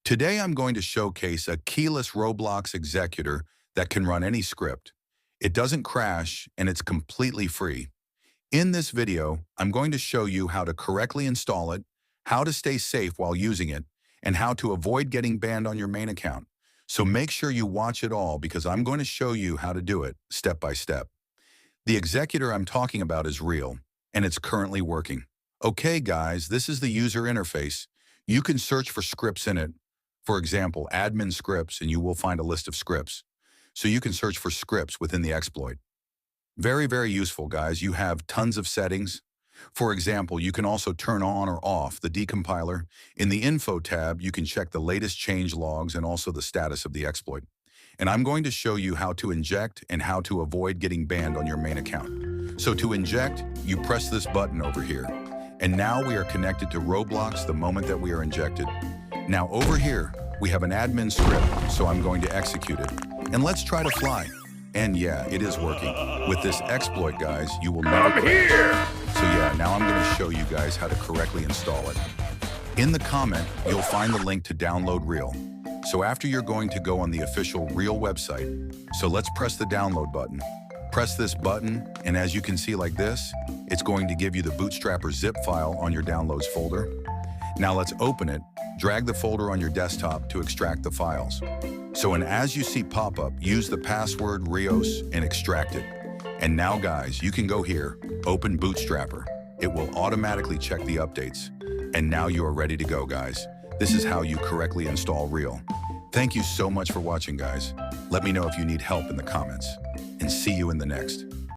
Today I'm going to showcase a keyless Roblox Executor that can run any script. It doesn't crash and it's completely free. In this video, I'm going to show you how to correctly install it, how to stay safe while using it, and how to avoid getting banned on your main account. So make sure you watch it all because I'm going to show you how to do it step by step. The Executor I'm talking about is real, and it's currently working. Okay guys, this is the user interface. You can search for scripts in it. For example, admin scripts, and you will find a list of scripts. So you can search for scripts within the exploit. Very, very useful, guys. You have tons of settings. For example, you can also turn on or off the decompiler. In the Info tab, you can check the latest change logs and also the status of the exploit. And I'm going to show you how to inject and how to avoid getting banned on your main account. So to inject, you press this button over here. And now we are connected to Roblox the moment that we are injected. Now over here, we have an admin script, so I'm going to execute it. And let's try to fly. And yeah, it is working. With this exploit, guys, you will never crash. Here! So yeah, now I'm going to show you guys how to correctly install it. In the comment, you'll find the link to download Real. So after you're going to go on the official Real website. So let's press the download button. Press this button, and as you can see like this, it's going to give you the Bootstrapper zip file on your downloads folder. Now let's open it. Drag the folder on your desktop to extract the files. So as you see pop up, use the password Rios and extract it. And now guys, you can go here, open Bootstrapper. It will automatically check the updates. And now you are ready to go, guys. This is how you correctly install Real. Thank you so much for watching, guys. Let me know if you need help in the comments. And see you in the next.